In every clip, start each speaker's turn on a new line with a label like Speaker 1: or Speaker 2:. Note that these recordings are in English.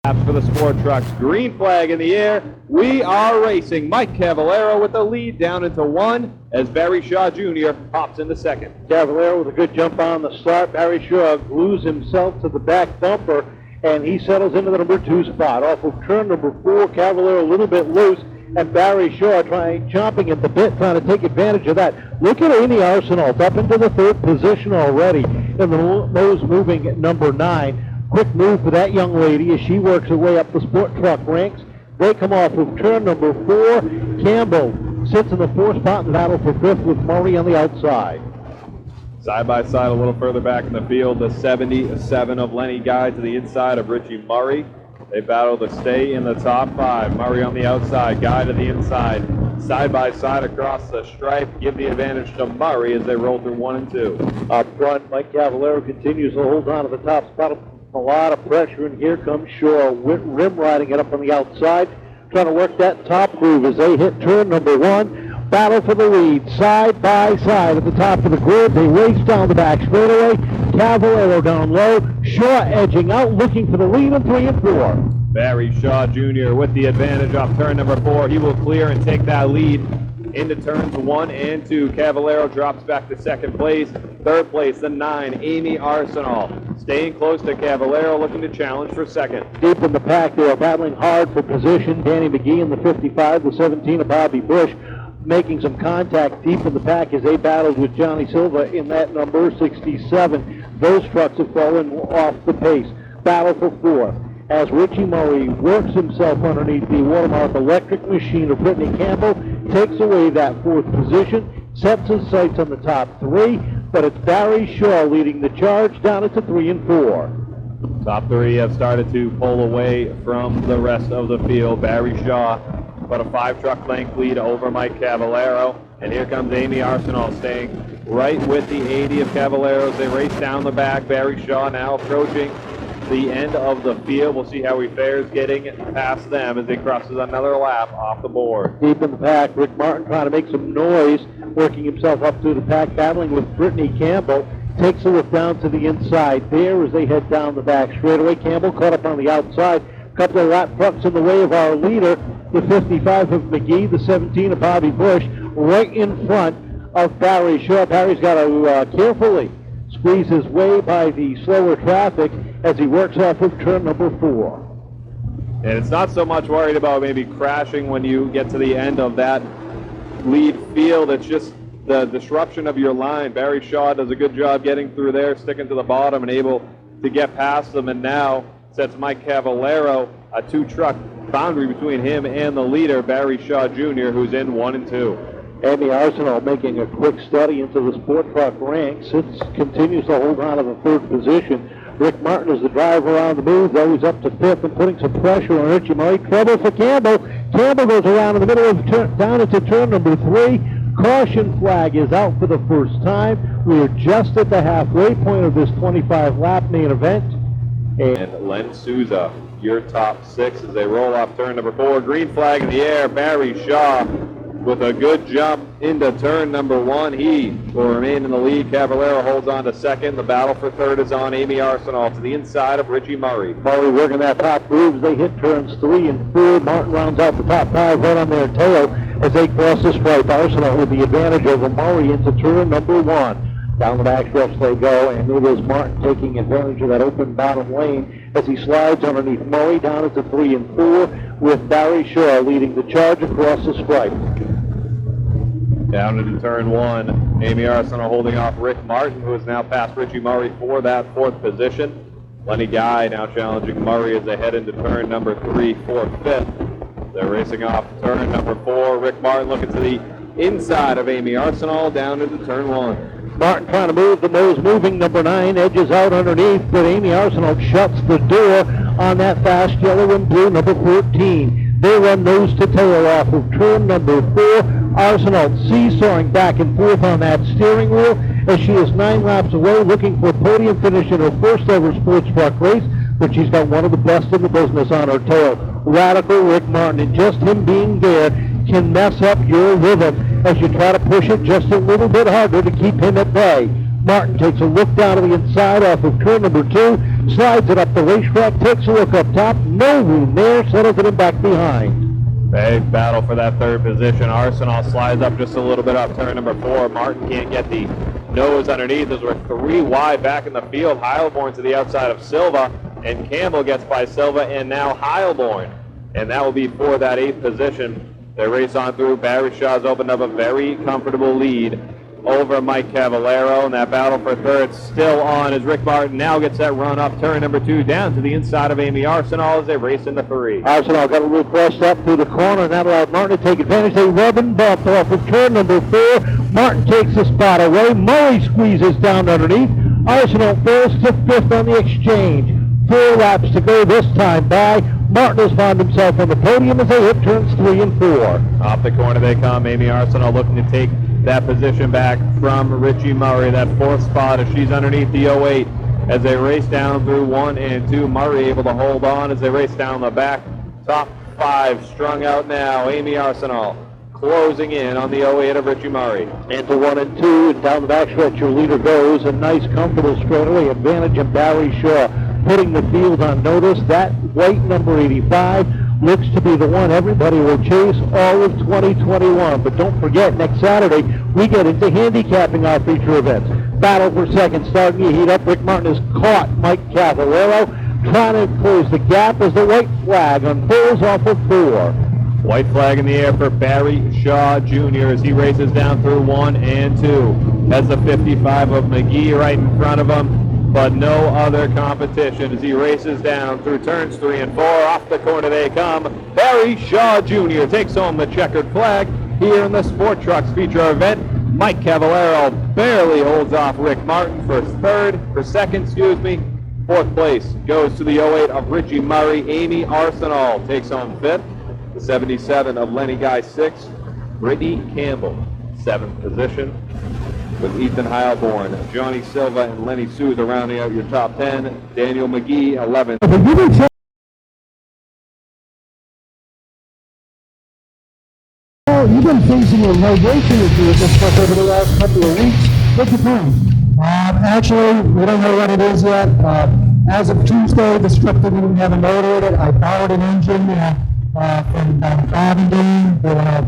Speaker 1: laps for the sport trucks. Green flag in the air. We are racing. Mike Cavallero with the lead down into one as Barry Shaw Jr. hops into second.
Speaker 2: Cavallero with a good jump on the start. Barry Shaw glues himself to the back bumper, and he settles into the number 2 spot. Off of turn number 4, Cavallero a little bit loose, and Barry Shaw chomping at the bit, trying to take advantage of that. Look at Amy Arsenault up into the 3rd position already in the nose moving at number 9. Quick move for that young lady as she works her way up the sport truck ranks. They come off of turn number 4. Campbell sits in the 4th spot in the battle for 5th with Murray on the outside.
Speaker 1: Side by side a little further back in the field, the 77 of Lenny Guy to the inside of Richie Murray. They battle to stay in the top 5. Murray on the outside, Guy to the inside. Side by side across the stripe, give the advantage to Murray as they roll through 1 and 2.
Speaker 2: Up front, Mike Cavallero continues to hold on to the top spot. A lot of pressure, and here comes Shaw, rim riding it up on the outside, trying to work that top groove as they hit turn number 1. Battle for the lead, side by side at the top of the grid. They race down the back straightaway. Cavallero down low. Shaw edging out, looking for the lead in 3 and 4.
Speaker 1: Barry Shaw Jr. with the advantage off turn number 4. He will clear and take that lead into turns 1 and 2. Cavallero drops back to 2nd place. 3rd place, the 9, Amy Arsenault. Staying close to Cavallero, looking to challenge for 2nd.
Speaker 2: Deep in the pack, they are battling hard for position. Danny McGee in the 55, the 17 of Bobby Bush, making some contact deep in the pack as they battled with Johnny Silva in that number 67. Those trucks have fallen off the pace. Battle for 4. As Richie Murray works himself underneath the Watermark electric machine of Brittany Campbell, takes away that 4th position, sets his sights on the top 3, but it's Barry Shaw leading the charge down into 3 and 4.
Speaker 1: Top 3 have started to pull away from the rest of the field. Barry Shaw but a 5-truck length lead over Mike Cavallero. And here comes Amy Arsenault staying right with the 80 of Cavallero as they race down the back. Barry Shaw now approaching the end of the field. We'll see how he fares getting past them as he crosses another lap off the board.
Speaker 2: Deep in the pack, Rick Martin trying to make some noise, working himself up through the pack, battling with Brittany Campbell. Takes a look down to the inside there as they head down the back straightaway. Campbell caught up on the outside. Couple of lap trucks in the way of our leader, the 55 of McGee, the 17 of Bobby Bush, right in front of Barry Shaw. Barry's got to carefully squeeze his way by the slower traffic as he works off of turn number 4.
Speaker 1: And it's not so much worried about maybe crashing when you get to the end of that lead field. It's just the disruption of your line. Barry Shaw does a good job getting through there, sticking to the bottom and able to get past them, and now sets Mike Cavallero a 2-truck boundary between him and the leader, Barry Shaw Jr., who's in 1 and 2.
Speaker 2: Amy Arsenault making a quick study into the sport truck ranks. It continues to hold on to the 3rd position. Rick Martin is the driver on the move, though he's up to 5th and putting some pressure on Richie Murray. Trouble for Campbell. Campbell goes around in the middle of down into turn number 3. Caution flag is out for the first time. We are just at the halfway point of this 25-lap main event.
Speaker 1: And Len Souza, your top 6 as they roll off turn number 4. Green flag in the air. Barry Shaw with a good jump into turn number 1. He will remain in the lead. Cavallero holds on to 2nd. The battle for 3rd is on. Amy Arsenault to the inside of Richie Murray.
Speaker 2: Murray working that top groove as they hit turns 3 and 4. Martin rounds out the top 5 right on their tail as they cross the stripe. Arsenault with the advantage over Murray into turn number 1. Down the back stretch they go, and it is Martin taking advantage of that open bottom lane as he slides underneath Murray down into 3 and 4, with Barry Shaw leading the charge across the stripe.
Speaker 1: Down into turn 1, Amy Arsenault holding off Rick Martin, who is now past Richie Murray for that 4th position. Lenny Guy now challenging Murray as they head into turn number 3, 4th, 5th. They're racing off turn number 4. Rick Martin looking to the inside of Amy Arsenault down into turn 1.
Speaker 2: Martin trying to move the nose moving number 9, edges out underneath, but Amy Arsenault shuts the door on that fast yellow and blue number 14. They run nose to tail off of turn number 4. Arsenault seesawing back and forth on that steering wheel as she is 9 laps away looking for a podium finish in her first ever sports truck race, but she's got one of the best in the business on her tail. Radical Rick Martin, and just him being there can mess up your rhythm as you try to push it just a little bit harder to keep him at bay. Martin takes a look down to the inside off of turn number 2, slides it up the racetrack, takes a look up top, no room there, settles it in back behind.
Speaker 1: Big battle for that third position. Arsenal slides up just a little bit up turn number 4. Martin can't get the nose underneath as we're 3 wide back in the field. Heilborn to the outside of Silva, and Campbell gets by Silva, and now Heilborn. And that will be for that 8th position. They race on through. Barry Shaw's opened up a very comfortable lead over Mike Cavallero, and that battle for third still on as Rick Martin now gets that run up turn number 2 down to the inside of Amy Arsenal as they race into 3.
Speaker 2: Arsenal got a little pressed up through the corner, and that allowed Martin to take advantage. They rub and bump off of turn number 4. Martin takes the spot away. Murray squeezes down underneath. Arsenal falls to 5th on the exchange. 4 laps to go this time by. Martin has found himself on the podium as they hit turns 3 and 4.
Speaker 1: Off the corner they come. Amy Arsenal looking to take that position back from Richie Murray, that 4th spot as she's underneath the 08 as they race down through 1 and 2. Murray able to hold on as they race down the back. Top 5 strung out now. Amy Arsenal closing in on the 08 of Richie Murray.
Speaker 2: Into 1 and 2, and down the backstretch your leader goes. A nice comfortable straightaway advantage of Barry Shaw, putting the field on notice. That white number 85 looks to be the one everybody will chase all of 2021. But don't forget, next Saturday, we get into handicapping our feature events. Battle for second starting to heat up. Rick Martin has caught Mike Cavallero, trying to close the gap as the white flag unfolds off of 4.
Speaker 1: White flag in the air for Barry Shaw Jr. as he races down through 1 and 2. Has the 55 of McGee right in front of him, but no other competition as he races down through turns 3 and 4. Off the corner they come. Barry Shaw Jr. takes home the checkered flag here in the Sport Trucks feature event. Mike Cavallero barely holds off Rick Martin for second. 4th place goes to the 08 of Richie Murray. Amy Arsenal takes home 5th. The 77 of Lenny Guy 6th. Brittany Campbell 7th position, with Ethan Heilborn, Johnny Silva, and Lenny Souza rounding out your top 10. Daniel McGee, 11th.
Speaker 2: You've been facing a vibration issue with this truck over the last couple of weeks. What's your plan?
Speaker 3: Actually, we don't know what it is yet. As of Tuesday, this truck didn't even have a motor in it. I borrowed an engine from Aberdeen. They were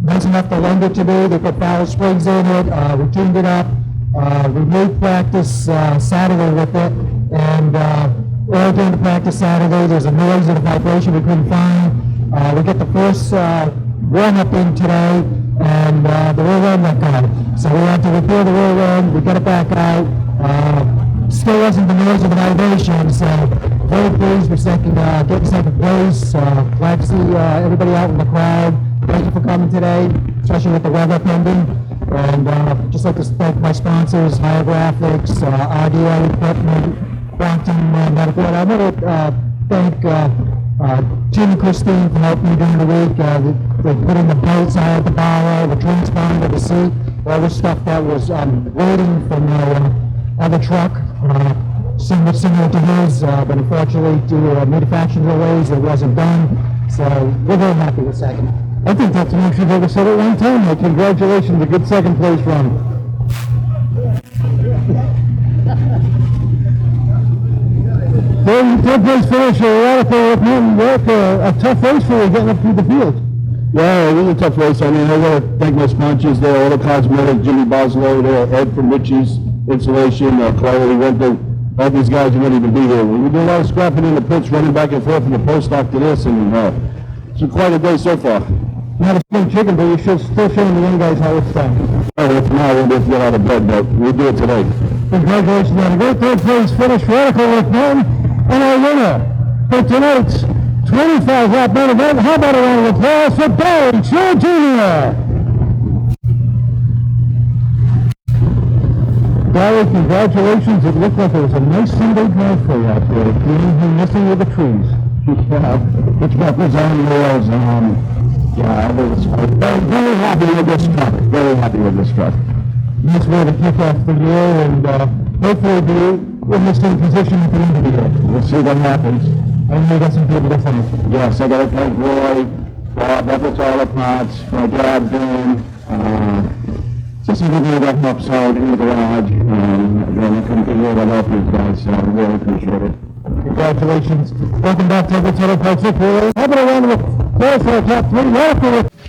Speaker 3: nice enough to lend it to me. They put valve springs in it. We tuned it up. We made practice Saturday with it, and all during the practice Saturday, there's a noise and a vibration we couldn't find. We get the first warm-up in today, and the rear end went down. So we had to repair the rear end. We got it back out. Still wasn't the noise of the vibration, so very pleased with getting second place. Glad to see everybody out in the crowd. Thank you for coming today, especially with the weather pending. And just like to thank my sponsors, Hierographics, RDO Equipment, Quantum Medical. And I want to thank Jim and Christine for helping me during the week. They're putting the bolts out at the borrow, the transponder, the seat, all the stuff that was waiting from the other truck, similar to his, but unfortunately due to manufacturing delays, it wasn't done. So we're very happy with second.
Speaker 2: I think that's what you've ever said at one time. Well, congratulations, a good second place run. Third place finish, a lot of work, a tough race for you getting up through the field.
Speaker 4: Yeah, it was a tough race. I mean, I want to thank my sponsors there, Auto Cosmetic, Jimmy Boslow there, Ed from Richie's Insulation, Chloe Winter. All these guys wouldn't even be here. We did a lot of scrapping in the pits, running back and forth from the post after this, and it's been quite a day so far.
Speaker 2: Not a spring chicken, but you're still showing the young guys how it's done.
Speaker 4: Oh, if not, we'll just get out of bed, but we'll do it today.
Speaker 2: Congratulations on a great third place finish for Radical with Martin, and our winner for tonight's 25-lap main event. How about a round of applause for Barry Shaw Jr. Barry, congratulations. It looked like it was a nice Sunday drive for you out there. You're missing with the trees.
Speaker 4: Yeah, it's got his own wheels. Yeah, I was very happy with this truck. Very happy with this truck.
Speaker 2: Nice way to kick off the year, and hopefully be in the same position at the end of the year.
Speaker 4: We'll see what happens.
Speaker 2: I know you got some people to thank.
Speaker 4: Yes, I got to thank Roy, Bob, Everett Auto Parts, my dad, Ben, just a little bit of upside in the garage. Again, I couldn't get rid of help these guys, so I really appreciate it.
Speaker 3: Congratulations. Welcome back to the Teto Park. How about a round of applause for our top three?